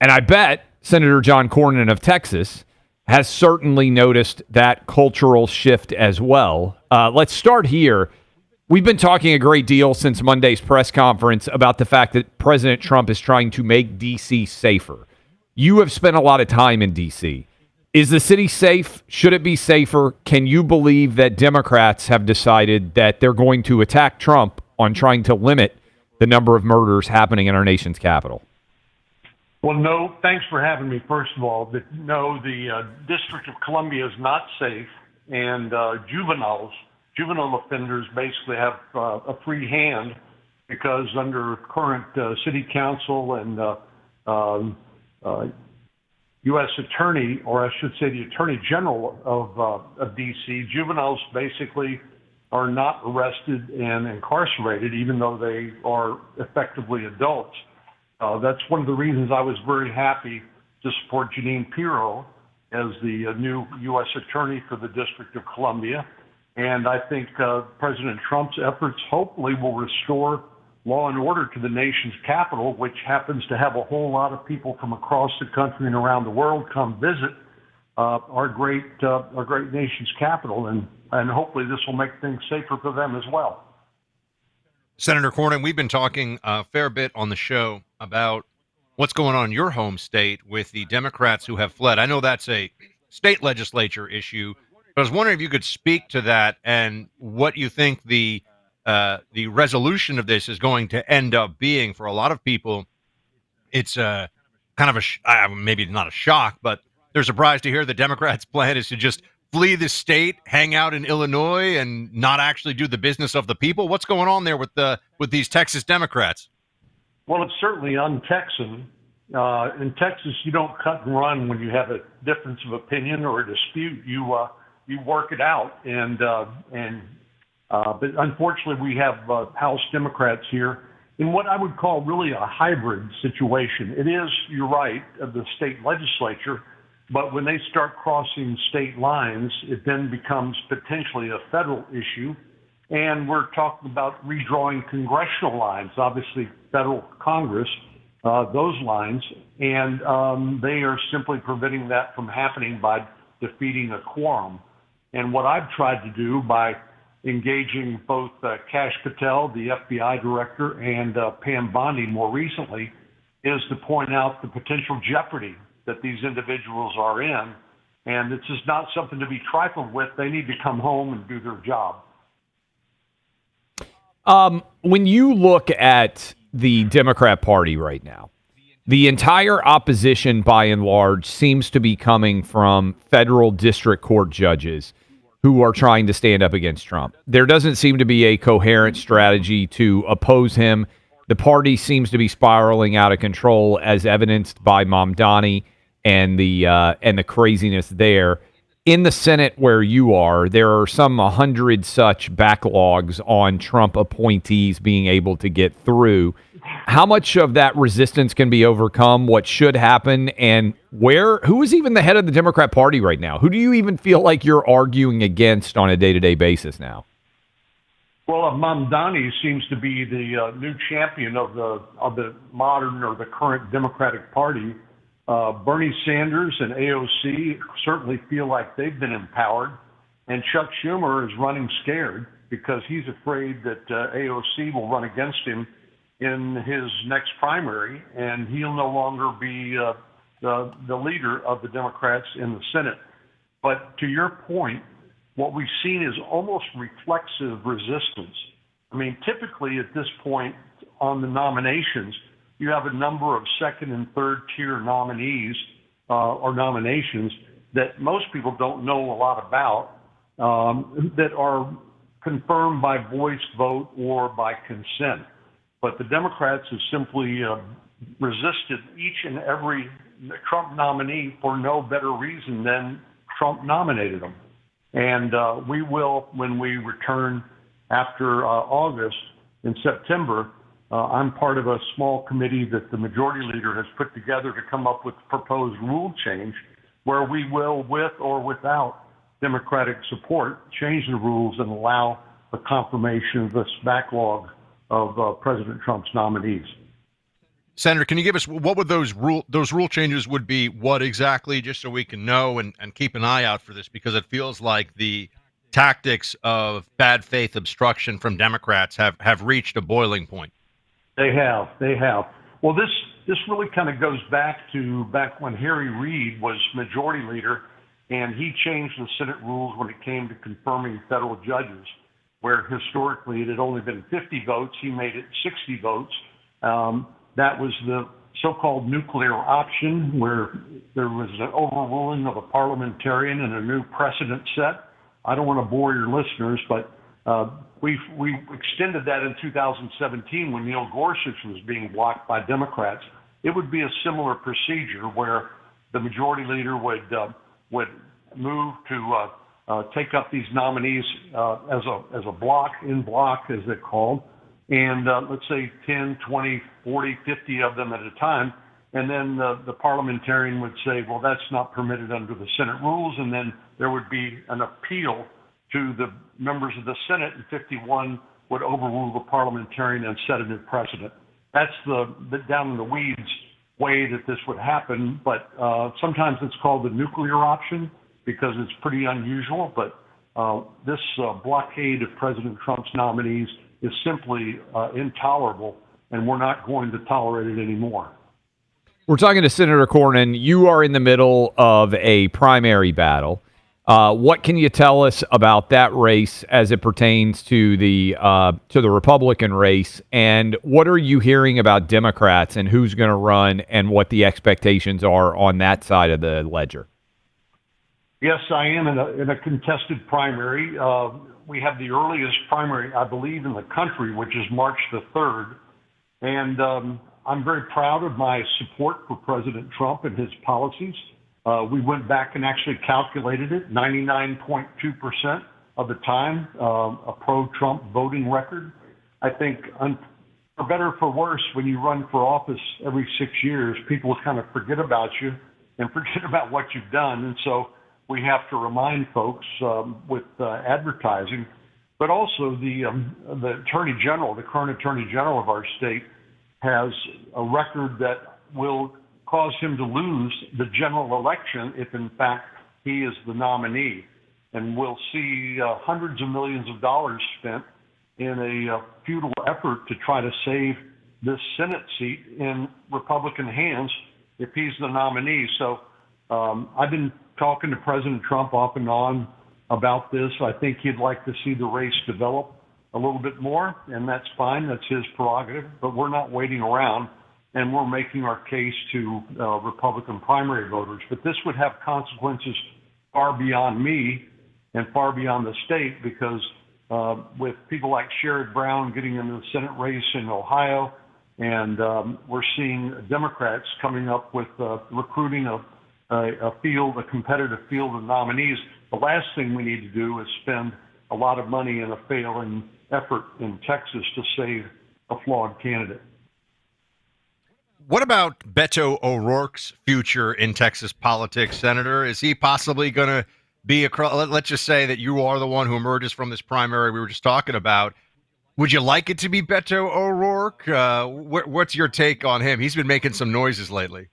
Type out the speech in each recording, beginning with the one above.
And I bet Senator John Cornyn of Texas has certainly noticed that cultural shift as well. Let's start here. We've been talking a great deal since Monday's press conference about the fact that President Trump is trying to make D.C. safer. You have spent a lot of time in D.C. Is the city safe? Should it be safer? Can you believe that Democrats have decided that they're going to attack Trump on trying to limit the number of murders happening in our nation's capital? Well, no, thanks for having me, first of all. No, the District of Columbia is not safe, and juvenile offenders basically have a free hand because under current city council and U.S. attorney, or I should say the attorney general of D.C., juveniles basically are not arrested and incarcerated, even though they are effectively adults. That's one of the reasons I was very happy to support Jeanine Pirro as the new U.S. attorney for the District of Columbia. And I think President Trump's efforts hopefully will restore law and order to the nation's capital, which happens to have a whole lot of people from across the country and around the world come visit our great nation's capital. And hopefully this will make things safer for them as well. Senator Cornyn, we've been talking a fair bit on the show about what's going on in your home state with the Democrats who have fled. I know that's a state legislature issue, but I was wondering if you could speak to that and what you think the resolution of this is going to end up being. For a lot of people, it's kind of maybe not a shock, but they're surprised to hear the Democrats' plan is to just flee the state, hang out in Illinois, and not actually do the business of the people. What's going on there with these Texas Democrats? Well, it's certainly un-Texan. In Texas, you don't cut and run when you have a difference of opinion or a dispute. You work it out, but unfortunately, we have House Democrats here in what I would call really a hybrid situation. It is, you're right, of the state legislature, but when they start crossing state lines, it then becomes potentially a federal issue. And we're talking about redrawing congressional lines, obviously federal Congress, those lines, and they are simply preventing that from happening by defeating a quorum. And what I've tried to do by engaging both Kash Patel, the FBI director, and Pam Bondi more recently, is to point out the potential jeopardy that these individuals are in. And it's just not something to be trifled with. They need to come home and do their job. When you look at the Democrat Party right now, the entire opposition, by and large, seems to be coming from federal district court judges who are trying to stand up against Trump. There doesn't seem to be a coherent strategy to oppose him. The party seems to be spiraling out of control, as evidenced by Mamdani and the craziness there. In the Senate where you are, there are some 100 such backlogs on Trump appointees being able to get through. How much of that resistance can be overcome? What should happen? And who is even the head of the Democrat Party right now? Who do you even feel like you're arguing against on a day-to-day basis now? Well, Mamdani seems to be the new champion of the modern or the current Democratic Party. Bernie Sanders and AOC certainly feel like they've been empowered, and Chuck Schumer is running scared because he's afraid that AOC will run against him in his next primary, and he'll no longer be the leader of the Democrats in the Senate. But to your point, what we've seen is almost reflexive resistance. I mean, typically at this point on the nominations, you have a number of second and third tier nominees or nominations that most people don't know a lot about that are confirmed by voice vote or by consent. But the Democrats have simply resisted each and every Trump nominee for no better reason than Trump nominated them. And we will, when we return after August in September, I'm part of a small committee that the majority leader has put together to come up with proposed rule change where we will, with or without Democratic support, change the rules and allow the confirmation of this backlog of President Trump's nominees. Senator, can you give us what would those rule changes would be? What exactly, just so we can know and keep an eye out for this, because it feels like the tactics of bad faith obstruction from Democrats have reached a boiling point. They have. They have. Well, this really kind of goes back when Harry Reid was majority leader, and he changed the Senate rules when it came to confirming federal judges, where historically it had only been 50 votes. He made it 60 votes. That was the so-called nuclear option, where there was an overruling of a parliamentarian and a new precedent set. I don't want to bore your listeners, but we extended that in 2017 when Neil Gorsuch was being blocked by Democrats. It would be a similar procedure where the majority leader would move to take up these nominees as a block, in block as they're called, and let's say 10, 20, 40, 50 of them at a time. And then the parliamentarian would say, well, that's not permitted under the Senate rules. And then there would be an appeal to the members of the Senate, and 51 would overrule the parliamentarian and set a new precedent. That's the down in the weeds way that this would happen. But sometimes it's called the nuclear option because it's pretty unusual. But this blockade of President Trump's nominees is simply intolerable, and we're not going to tolerate it anymore. We're talking to Senator Cornyn. You are in the middle of a primary battle. What can you tell us about that race as it pertains to the Republican race? And what are you hearing about Democrats and who's going to run and what the expectations are on that side of the ledger? Yes, I am in a contested primary. We have the earliest primary, I believe, in the country, which is March the 3rd. And I'm very proud of my support for President Trump and his policies. We went back and actually calculated it, 99.2% of the time, a pro-Trump voting record. I think, for better or for worse, when you run for office every 6 years, people kind of forget about you and forget about what you've done. And so we have to remind folks with advertising, but also the Attorney General, the current Attorney General of our state, has a record that will cause him to lose the general election if, in fact, he is the nominee. And we'll see hundreds of millions of dollars spent in a futile effort to try to save this Senate seat in Republican hands if he's the nominee. So I've been talking to President Trump off and on about this. I think he'd like to see the race develop a little bit more, and that's fine. That's his prerogative. But we're not waiting around, and we're making our case to Republican primary voters. But this would have consequences far beyond me and far beyond the state, because with people like Sherrod Brown getting into the Senate race in Ohio, and we're seeing Democrats coming up with recruiting a competitive field of nominees. The last thing we need to do is spend a lot of money in a failing effort in Texas to save a flawed candidate. What about Beto O'Rourke's future in Texas politics, Senator? Is he possibly going to be let's just say that you are the one who emerges from this primary we were just talking about. Would you like it to be Beto O'Rourke? What's your take on him? He's been making some noises lately.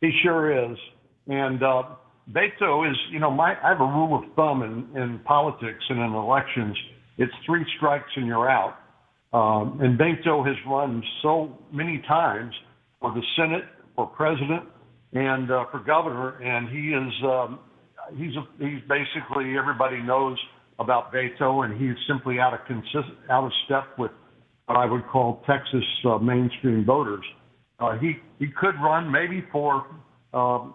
He sure is. And Beto is, I have a rule of thumb in politics and in elections. It's 3 strikes and you're out. And Beto has run so many times for the Senate, for president, and for governor, and he's basically, everybody knows about Beto, and he's simply out of step with what I would call Texas mainstream voters. He could run maybe for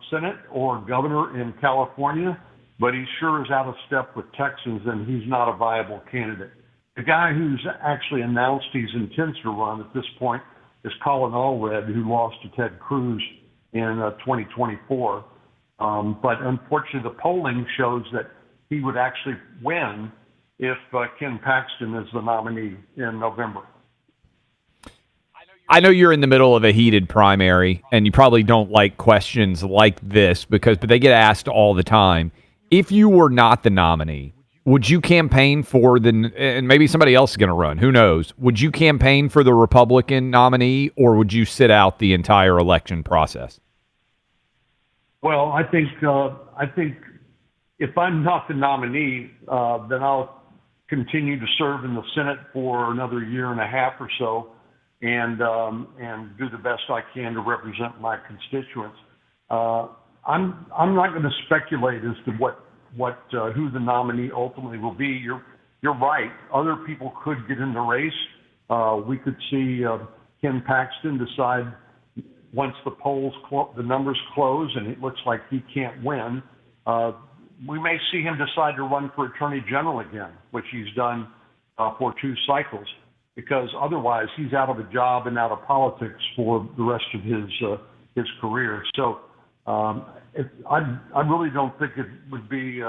Senate or governor in California, but he sure is out of step with Texans, and he's not a viable candidate. The guy who's actually announced he intends to run at this point is Colin Allred, who lost to Ted Cruz in 2024. But unfortunately, the polling shows that he would actually win if Ken Paxton is the nominee in November. I know you're in the middle of a heated primary, and you probably don't like questions like this but they get asked all the time. If you were not the nominee, Would you campaign for and maybe somebody else is going to run, who knows? Would you campaign for the Republican nominee, or would you sit out the entire election process? Well, I think if I'm not the nominee, then I'll continue to serve in the Senate for another year and a half or so, and do the best I can to represent my constituents. I'm not going to speculate as to who the nominee ultimately will be. You're right. Other people could get in the race. We could see Ken Paxton decide once the numbers close and it looks like he can't win. We may see him decide to run for Attorney General again, which he's done for 2 cycles, because otherwise he's out of a job and out of politics for the rest of his career. So I really don't think it would be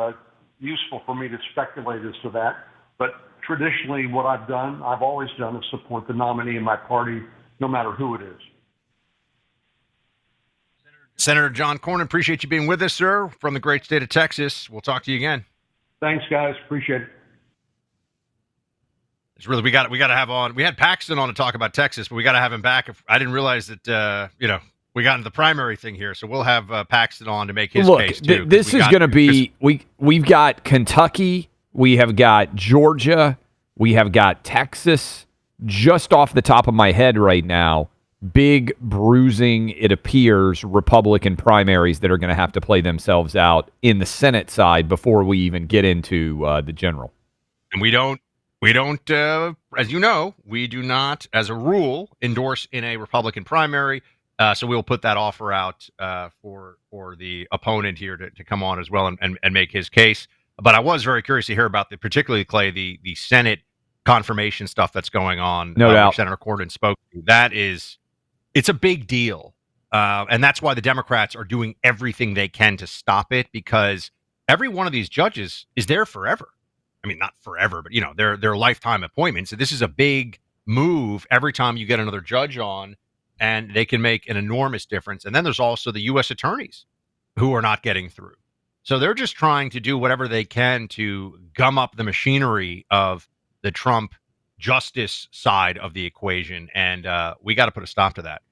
useful for me to speculate as to that. But traditionally, what I've always done, is support the nominee in my party, no matter who it is. Senator John Cornyn, appreciate you being with us, sir, from the great state of Texas. We'll talk to you again. Thanks, guys. Appreciate it. It's really we got to have on. We had Paxton on to talk about Texas, but we got to have him back. I didn't realize that we got into the primary thing here, so we'll have Paxton on to make his case too. This is going to be we've got Kentucky, we have got Georgia, we have got Texas. Just off the top of my head right now, big bruising, it appears, Republican primaries that are going to have to play themselves out in the Senate side before we even get into the general. And we don't, as you know, we do not, as a rule, endorse in a Republican primary. So we'll put that offer out for the opponent here to come on as well and make his case. But I was very curious to hear about particularly, Clay, the Senate confirmation stuff that's going on. No doubt. Senator Cornyn spoke to. It's a big deal. And that's why the Democrats are doing everything they can to stop it, because every one of these judges is there forever. I mean, not forever, but they're lifetime appointments. So this is a big move every time you get another judge on, and they can make an enormous difference. And then there's also the U.S. attorneys who are not getting through. So they're just trying to do whatever they can to gum up the machinery of the Trump justice side of the equation. And we got to put a stop to that.